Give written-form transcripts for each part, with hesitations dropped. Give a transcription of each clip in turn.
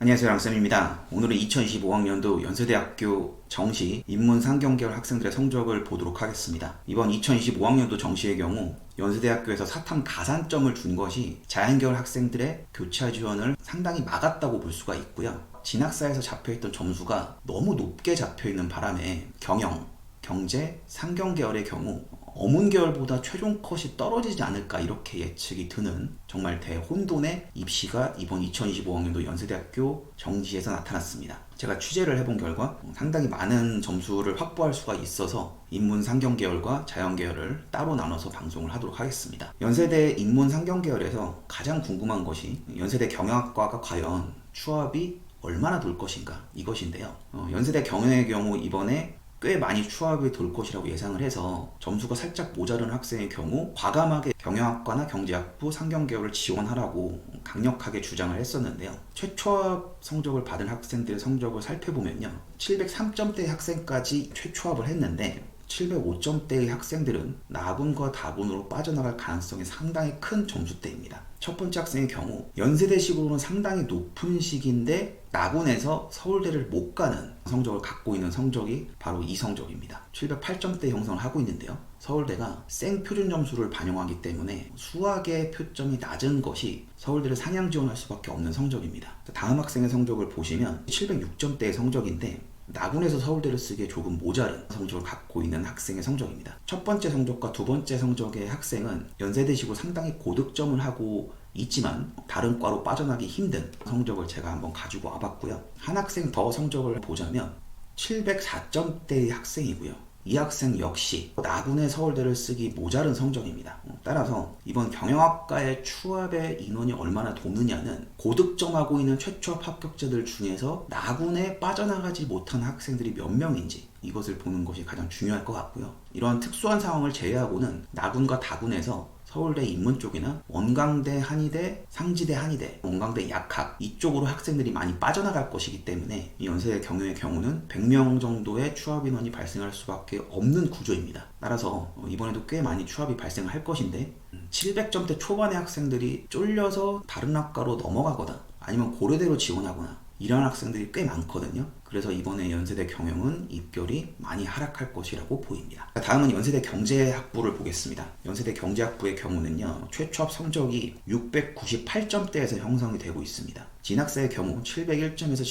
안녕하세요, 랑쌤입니다. 오늘은 2025학년도 연세대학교 정시 인문상경계열 학생들의 성적을 보도록 하겠습니다. 이번 2025학년도 정시의 경우 연세대학교에서 사탐 가산점을 준 것이 자연계열 학생들의 교차 지원을 상당히 막았다고 볼 수가 있고요. 진학사에서 잡혀있던 점수가 너무 높게 잡혀있는 바람에 경영, 경제, 상경계열의 경우 어문계열보다 최종 컷이 떨어지지 않을까 이렇게 예측이 드는 정말 대혼돈의 입시가 이번 2025학년도 연세대학교 정시에서 나타났습니다. 제가 취재를 해본 결과 상당히 많은 점수를 확보할 수가 있어서 인문상경계열과 자연계열을 따로 나눠서 방송을 하도록 하겠습니다. 연세대 인문상경계열에서 가장 궁금한 것이 연세대 경영학과가 과연 추합이 얼마나 돌 것인가 이것인데요. 연세대 경영의 경우 이번에 꽤 많이 추합이 돌 것이라고 예상을 해서 점수가 살짝 모자른 학생의 경우 과감하게 경영학과나 경제학부 상경계열을 지원하라고 강력하게 주장을 했었는데요. 최초합 성적을 받은 학생들의 성적을 살펴보면요, 703점대의 학생까지 최초합을 했는데 705점대의 학생들은 나군과 다군으로 빠져나갈 가능성이 상당히 큰 점수대입니다. 첫 번째 학생의 경우 연세대식으로는 상당히 높은 식인데 나군에서 서울대를 못 가는 성적을 갖고 있는 성적이 바로 이 성적입니다. 708점대 형성을 하고 있는데요. 서울대가 생표준 점수를 반영하기 때문에 수학의 표점이 낮은 것이 서울대를 상향 지원할 수밖에 없는 성적입니다. 다음 학생의 성적을 보시면 706점대의 성적인데 나군에서 서울대를 쓰기에 조금 모자른 성적을 갖고 있는 학생의 성적입니다. 첫 번째 성적과 두 번째 성적의 학생은 연세대식으로 상당히 고득점을 하고 있지만 다른 과로 빠져나기 힘든 성적을 제가 한번 가지고 와봤고요. 한 학생 더 성적을 보자면 704점대의 학생이고요. 이 학생 역시 나군의 서울대를 쓰기 모자른 성적입니다. 따라서 이번 경영학과의 추합의 인원이 얼마나 도느냐는 고득점하고 있는 최초합 합격자들 중에서 나군에 빠져나가지 못한 학생들이 몇 명인지 이것을 보는 것이 가장 중요할 것 같고요. 이러한 특수한 상황을 제외하고는 나군과 다군에서 서울대 인문 쪽이나 원광대, 한의대, 상지대, 한의대, 원광대 약학 이쪽으로 학생들이 많이 빠져나갈 것이기 때문에 이 연세대 경영의 경우는 100명 정도의 추합 인원이 발생할 수밖에 없는 구조입니다. 따라서 이번에도 꽤 많이 추합이 발생할 것인데 700점대 초반의 학생들이 쫄려서 다른 학과로 넘어가거나 아니면 고려대로 지원하거나 이러한 학생들이 꽤 많거든요. 그래서 이번에 연세대 경영은 입결이 많이 하락할 것이라고 보입니다. 다음은 연세대 경제학부를 보겠습니다. 연세대 경제학부의 경우는요, 최초합 성적이 698점대에서 형성이 되고 있습니다. 진학사의 경우 701점에서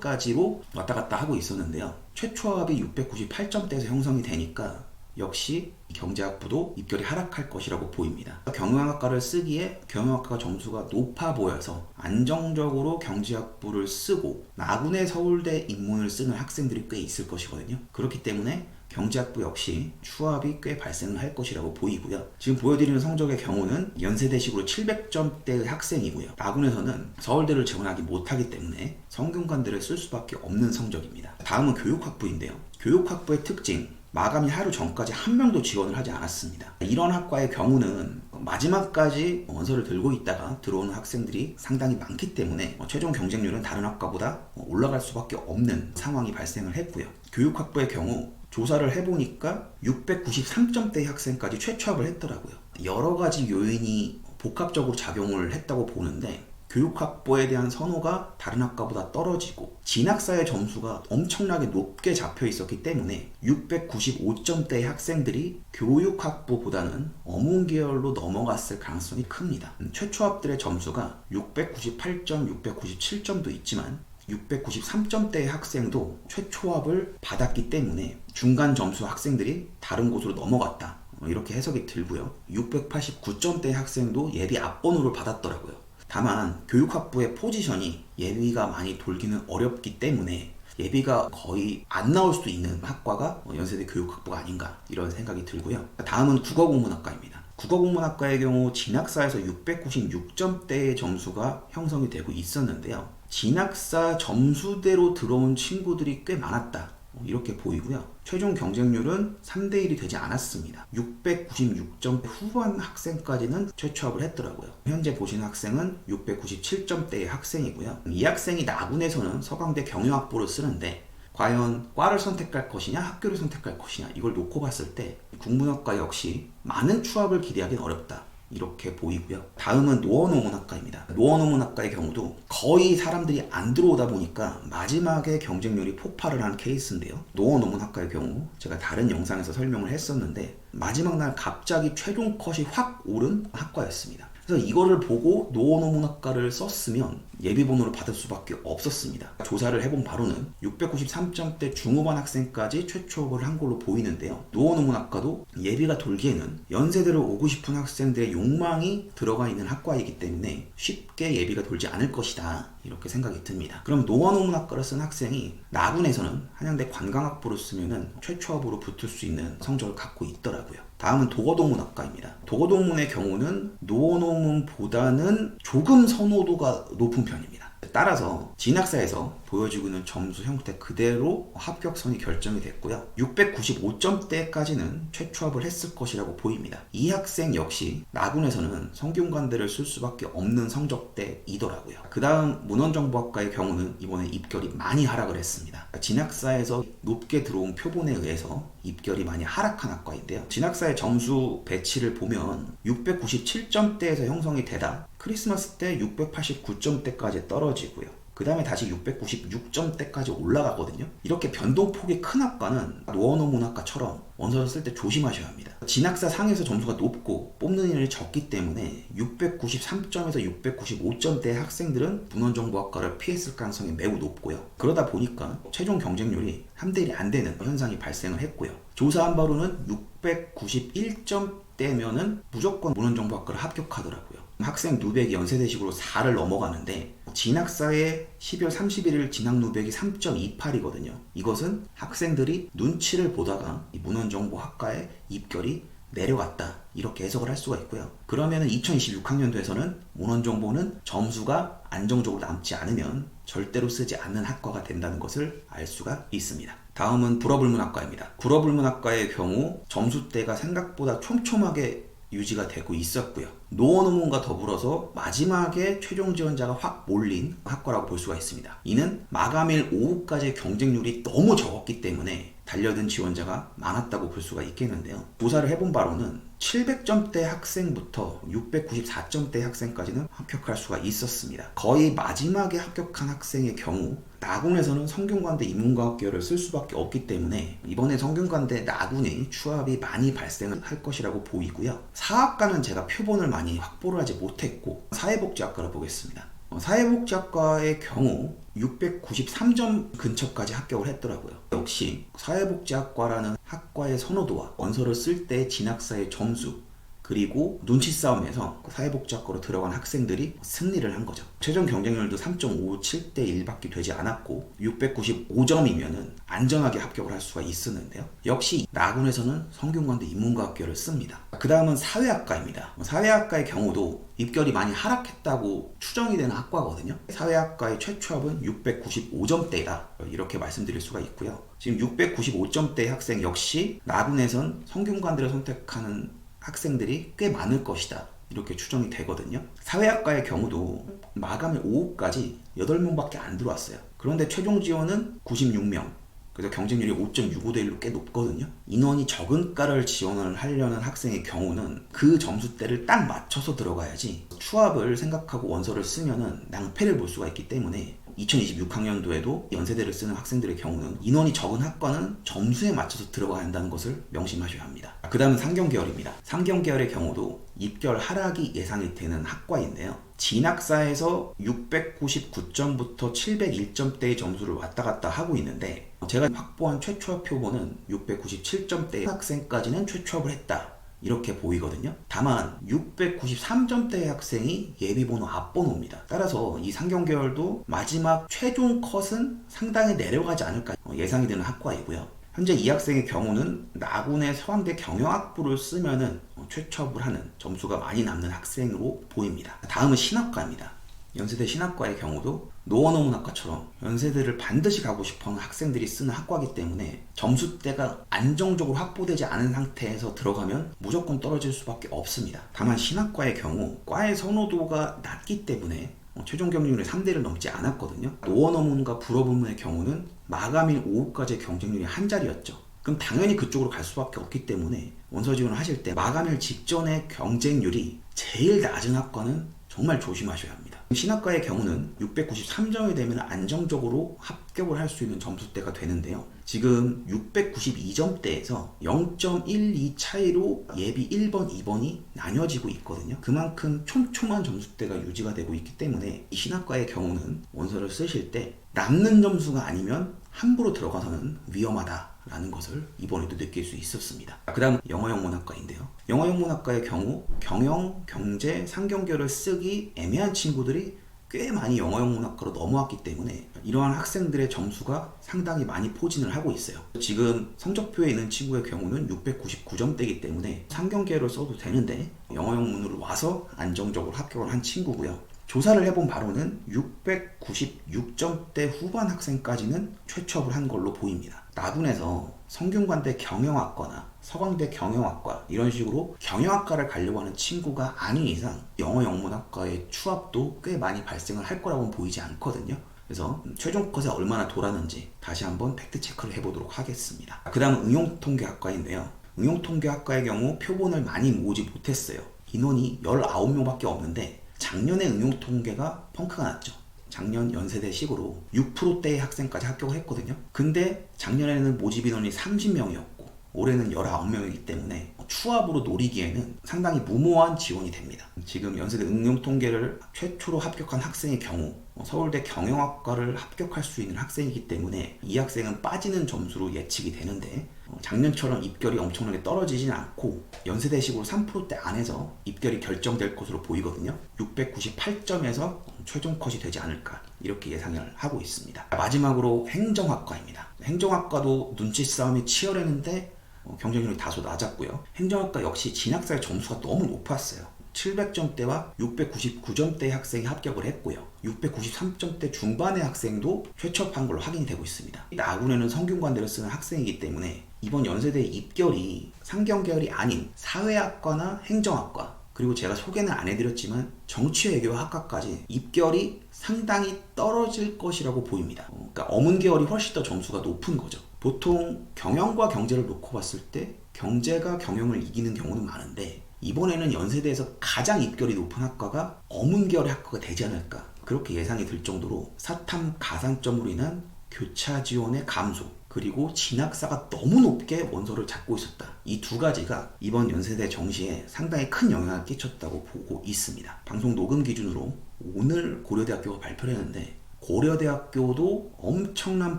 703점까지로 왔다 갔다 하고 있었는데요. 최초합이 698점대에서 형성이 되니까 역시 경제학부도 입결이 하락할 것이라고 보입니다. 경영학과를 쓰기에 경영학과 점수가 높아 보여서 안정적으로 경제학부를 쓰고 나군의 서울대 인문을 쓰는 학생들이 꽤 있을 것이거든요. 그렇기 때문에 경제학부 역시 추합이 꽤 발생을 할 것이라고 보이고요. 지금 보여드리는 성적의 경우는 연세대식으로 700점대의 학생이고요. 나군에서는 서울대를 지원하기 못하기 때문에 성균관대를 쓸 수밖에 없는 성적입니다. 다음은 교육학부인데요. 교육학부의 특징, 마감일 하루 전까지 한 명도 지원을 하지 않았습니다. 이런 학과의 경우는 마지막까지 원서를 들고 있다가 들어오는 학생들이 상당히 많기 때문에 최종 경쟁률은 다른 학과보다 올라갈 수밖에 없는 상황이 발생을 했고요. 교육학부의 경우 조사를 해보니까 693점대의 학생까지 최초합을 했더라고요. 여러 가지 요인이 복합적으로 작용을 했다고 보는데 교육학부에 대한 선호가 다른 학과보다 떨어지고 진학사의 점수가 엄청나게 높게 잡혀 있었기 때문에 695점대의 학생들이 교육학부보다는 어문계열로 넘어갔을 가능성이 큽니다. 최초합들의 점수가 698점, 697점도 있지만 693점대의 학생도 최초합을 받았기 때문에 중간 점수 학생들이 다른 곳으로 넘어갔다, 이렇게 해석이 들고요. 689점대의 학생도 예비 앞번호를 받았더라고요. 다만 교육학부의 포지션이 예비가 많이 돌기는 어렵기 때문에 예비가 거의 안 나올 수도 있는 학과가 연세대 교육학부가 아닌가 이런 생각이 들고요. 다음은 국어국문학과입니다. 국어국문학과의 경우 진학사에서 696점대의 점수가 형성이 되고 있었는데요. 진학사 점수대로 들어온 친구들이 꽤 많았다, 이렇게 보이고요. 최종 경쟁률은 3대1이 되지 않았습니다. 696점 후반 학생까지는 최초합을 했더라고요. 현재 보시는 학생은 697점대의 학생이고요. 이 학생이 나군에서는 서강대 경영학부를 쓰는데 과연 과를 선택할 것이냐 학교를 선택할 것이냐 이걸 놓고 봤을 때 국문학과 역시 많은 추합을 기대하기는 어렵다, 이렇게 보이고요. 다음은 노원어문학과입니다. 노원어문학과의 경우도 거의 사람들이 안 들어오다 보니까 마지막에 경쟁률이 폭발을 한 케이스인데요. 노원어문학과의 경우 제가 다른 영상에서 설명을 했었는데 마지막 날 갑자기 최종 컷이 확 오른 학과였습니다. 그래서 이거를 보고 노원어문학과를 썼으면 예비번호를 받을 수밖에 없었습니다. 조사를 해본 바로는 693점대 중후반 학생까지 최초업을 한 걸로 보이는데요. 노원어문학과도 예비가 돌기에는 연세대로 오고 싶은 학생들의 욕망이 들어가 있는 학과이기 때문에 쉽게 예비가 돌지 않을 것이다, 이렇게 생각이 듭니다. 그럼 노원어문학과를 쓴 학생이 나군에서는 한양대 관광학부를 쓰면은 최초업으로 붙을 수 있는 성적을 갖고 있더라고요. 다음은 도거동문학과입니다. 도거동문의 경우는 노원어문보다는 조금 선호도가 높은 편입니다. 따라서 진학사에서 보여지고 있는 점수 형태 그대로 합격선이 결정이 됐고요. 695점대까지는 최초합을 했을 것이라고 보입니다. 이 학생 역시 나군에서는 성균관대를 쓸 수밖에 없는 성적대이더라고요. 그 다음 문헌정보학과의 경우는 이번에 입결이 많이 하락을 했습니다. 진학사에서 높게 들어온 표본에 의해서 입결이 많이 하락한 학과인데요. 진학사의 점수 배치를 보면 697점대에서 형성이 되다 크리스마스 때 689점대까지 떨어지고요. 그 다음에 다시 696점대까지 올라가거든요. 이렇게 변동폭이 큰 학과는 노원어문학과처럼 원서를 쓸 때 조심하셔야 합니다. 진학사 상에서 점수가 높고 뽑는 인원이 적기 때문에 693점에서 695점대의 학생들은 문헌정보학과를 피했을 가능성이 매우 높고요. 그러다 보니까 최종 경쟁률이 3대1이 안 되는 현상이 발생을 했고요. 조사한 바로는 691점대면은 무조건 문헌정보학과를 합격하더라고요. 학생 누백이 연세대식으로 4를 넘어가는데 진학사의 12월 31일 진학 누백이 3.28이거든요. 이것은 학생들이 눈치를 보다가 이 문헌정보학과의 입결이 내려갔다, 이렇게 해석을 할 수가 있고요. 그러면 2026학년도에서는 문헌정보는 점수가 안정적으로 남지 않으면 절대로 쓰지 않는 학과가 된다는 것을 알 수가 있습니다. 다음은 불어불문학과입니다. 불어불문학과의 경우 점수대가 생각보다 촘촘하게 유지가 되고 있었고요. 노원어문과 더불어서 마지막에 최종 지원자가 확 몰린 학과라고 볼 수가 있습니다. 이는 마감일 오후까지의 경쟁률이 너무 적었기 때문에 달려든 지원자가 많았다고 볼 수가 있겠는데요. 조사를 해본 바로는 700점대 학생부터 694점대 학생까지는 합격할 수가 있었습니다. 거의 마지막에 합격한 학생의 경우 나군에서는 성균관대 인문과학계열을 쓸 수밖에 없기 때문에 이번에 성균관대 나군에 추합이 많이 발생을 할 것이라고 보이고요. 사학과는 제가 표본을 많이 확보를 하지 못했고 사회복지학과를 보겠습니다. 사회복지학과의 경우 693점 근처까지 합격을 했더라고요. 역시 사회복지학과라는 학과의 선호도와 원서를 쓸 때 진학사의 점수, 그리고 눈치 싸움에서 사회복지학과로 들어간 학생들이 승리를 한 거죠. 최종 경쟁률도 3.57대 1밖에 되지 않았고 695점이면 안전하게 합격을 할 수가 있었는데요. 역시 나군에서는 성균관대 인문과학계열을 씁니다. 그 다음은 사회학과입니다. 사회학과의 경우도 입결이 많이 하락했다고 추정이 되는 학과거든요. 사회학과의 최초합은 695점대다, 이렇게 말씀드릴 수가 있고요. 지금 695점대 학생 역시 나군에선 성균관대를 선택하는 학생들이 꽤 많을 것이다, 이렇게 추정이 되거든요. 사회학과의 경우도 마감일 오후까지 8명밖에 안 들어왔어요. 그런데 최종 지원은 96명, 그래서 경쟁률이 5.65대 1로 꽤 높거든요. 인원이 적은 과를 지원을 하려는 학생의 경우는 그 점수대를 딱 맞춰서 들어가야지 추합을 생각하고 원서를 쓰면은 낭패를 볼 수가 있기 때문에 2026학년도에도 연세대를 쓰는 학생들의 경우는 인원이 적은 학과는 점수에 맞춰서 들어가야 한다는 것을 명심하셔야 합니다. 그 다음은 상경계열입니다. 상경계열의 경우도 입결 하락이 예상이 되는 학과인데요. 진학사에서 699점부터 701점대의 점수를 왔다 갔다 하고 있는데 제가 확보한 최초합 표본은 697점대 학생까지는 최초합을 했다, 이렇게 보이거든요. 다만 693점대의 학생이 예비번호 앞번호입니다. 따라서 이 상경계열도 마지막 최종 컷은 상당히 내려가지 않을까 예상이 되는 학과이고요. 현재 이 학생의 경우는 나군의 서강대 경영학부를 쓰면은 최초합을 하는 점수가 많이 남는 학생으로 보입니다. 다음은 신학과입니다. 연세대 신학과의 경우도 노원어문학과처럼 연세대를 반드시 가고 싶어하는 학생들이 쓰는 학과이기 때문에 점수대가 안정적으로 확보되지 않은 상태에서 들어가면 무조건 떨어질 수밖에 없습니다. 다만 신학과의 경우 과의 선호도가 낮기 때문에 최종 경쟁률이 3대를 넘지 않았거든요. 노원어문과 불어불문의 경우는 마감일 오후까지의 경쟁률이 한 자리였죠. 그럼 당연히 그쪽으로 갈 수밖에 없기 때문에 원서 지원을 하실 때 마감일 직전에 경쟁률이 제일 낮은 학과는 정말 조심하셔야 합니다. 신학과의 경우는 693점이 되면 안정적으로 합격을 할 수 있는 점수대가 되는데요. 지금 692점대에서 0.12 차이로 예비 1번, 2번이 나뉘어지고 있거든요. 그만큼 촘촘한 점수대가 유지가 되고 있기 때문에 이 신학과의 경우는 원서를 쓰실 때 남는 점수가 아니면 함부로 들어가서는 위험하다라는 것을 이번에도 느낄 수 있었습니다. 그 다음 영어영문학과인데요. 영어영문학과의 경우 경영, 경제, 상경계를 쓰기 애매한 친구들이 꽤 많이 영어영문학과로 넘어왔기 때문에 이러한 학생들의 점수가 상당히 많이 포진을 하고 있어요. 지금 성적표에 있는 친구의 경우는 699점대이기 때문에 상경계를 써도 되는데 영어영문으로 와서 안정적으로 합격을 한 친구고요. 조사를 해본 바로는 696점대 후반 학생까지는 최초업을 한 걸로 보입니다. 나군에서 성균관대 경영학과나 서강대 경영학과 이런 식으로 경영학과를 가려고 하는 친구가 아닌 이상 영어영문학과의 추합도 꽤 많이 발생을 할 거라고는 보이지 않거든요. 그래서 최종 컷에 얼마나 돌았는지 다시 한번 팩트 체크를 해보도록 하겠습니다. 그 다음은 응용통계학과인데요. 응용통계학과의 경우 표본을 많이 모으지 못했어요. 인원이 19명밖에 없는데 작년에 응용통계가 펑크가 났죠. 작년 연세대식으로 6%대의 학생까지 합격을 했거든요. 근데 작년에는 모집 인원이 30명이었고 올해는 19명이기 때문에 추합으로 노리기에는 상당히 무모한 지원이 됩니다. 지금 연세대 응용통계를 최초로 합격한 학생의 경우 서울대 경영학과를 합격할 수 있는 학생이기 때문에 이 학생은 빠지는 점수로 예측이 되는데 작년처럼 입결이 엄청나게 떨어지진 않고 연세대식으로 3%대 안에서 입결이 결정될 것으로 보이거든요. 698점에서 최종 컷이 되지 않을까 이렇게 예상을 하고 있습니다. 마지막으로 행정학과입니다. 행정학과도 눈치 싸움이 치열했는데 경쟁률이 다소 낮았고요. 행정학과 역시 진학사의 점수가 너무 높았어요. 700점대와 699점대의 학생이 합격을 했고요. 693점대 중반의 학생도 최초업한 걸로 확인이 되고 있습니다. 나군에는 성균관대를 쓰는 학생이기 때문에 이번 연세대 입결이 상경계열이 아닌 사회학과나 행정학과 그리고 제가 소개는 안 해드렸지만 정치외교학과까지 입결이 상당히 떨어질 것이라고 보입니다. 그러니까 어문계열이 훨씬 더 점수가 높은 거죠. 보통 경영과 경제를 놓고 봤을 때 경제가 경영을 이기는 경우는 많은데 이번에는 연세대에서 가장 입결이 높은 학과가 어문계열의 학과가 되지 않을까 그렇게 예상이 들 정도로 사탐 가산점으로 인한 교차 지원의 감소 그리고 진학사가 너무 높게 원서를 잡고 있었다. 이 두 가지가 이번 연세대 정시에 상당히 큰 영향을 끼쳤다고 보고 있습니다. 방송 녹음 기준으로 오늘 고려대학교가 발표를 했는데 고려대학교도 엄청난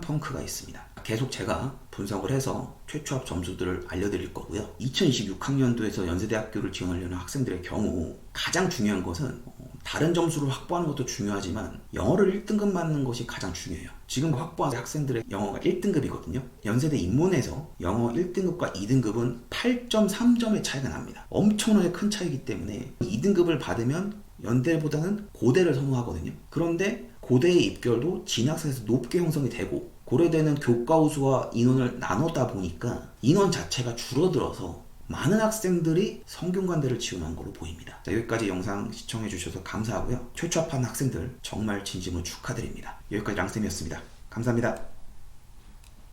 펑크가 있습니다. 계속 제가 분석을 해서 최초합 점수들을 알려드릴 거고요. 2026학년도에서 연세대학교를 지원하려는 학생들의 경우 가장 중요한 것은 다른 점수를 확보하는 것도 중요하지만 영어를 1등급 맞는 것이 가장 중요해요. 지금 확보한 학생들의 영어가 1등급이거든요. 연세대 입문에서 영어 1등급과 2등급은 8.3점의 차이가 납니다. 엄청나게 큰 차이기 때문에 2등급을 받으면 연대보다는 고대를 선호하거든요. 그런데 고대의 입결도 진학사에서 높게 형성이 되고 고려대는 교과 우수와 인원을 나누다 보니까 인원 자체가 줄어들어서 많은 학생들이 성균관대를 지원한 걸로 보입니다. 자, 여기까지 영상 시청해 주셔서 감사하고요. 최초합한 학생들 정말 진심으로 축하드립니다. 여기까지 랑쌤이었습니다. 감사합니다.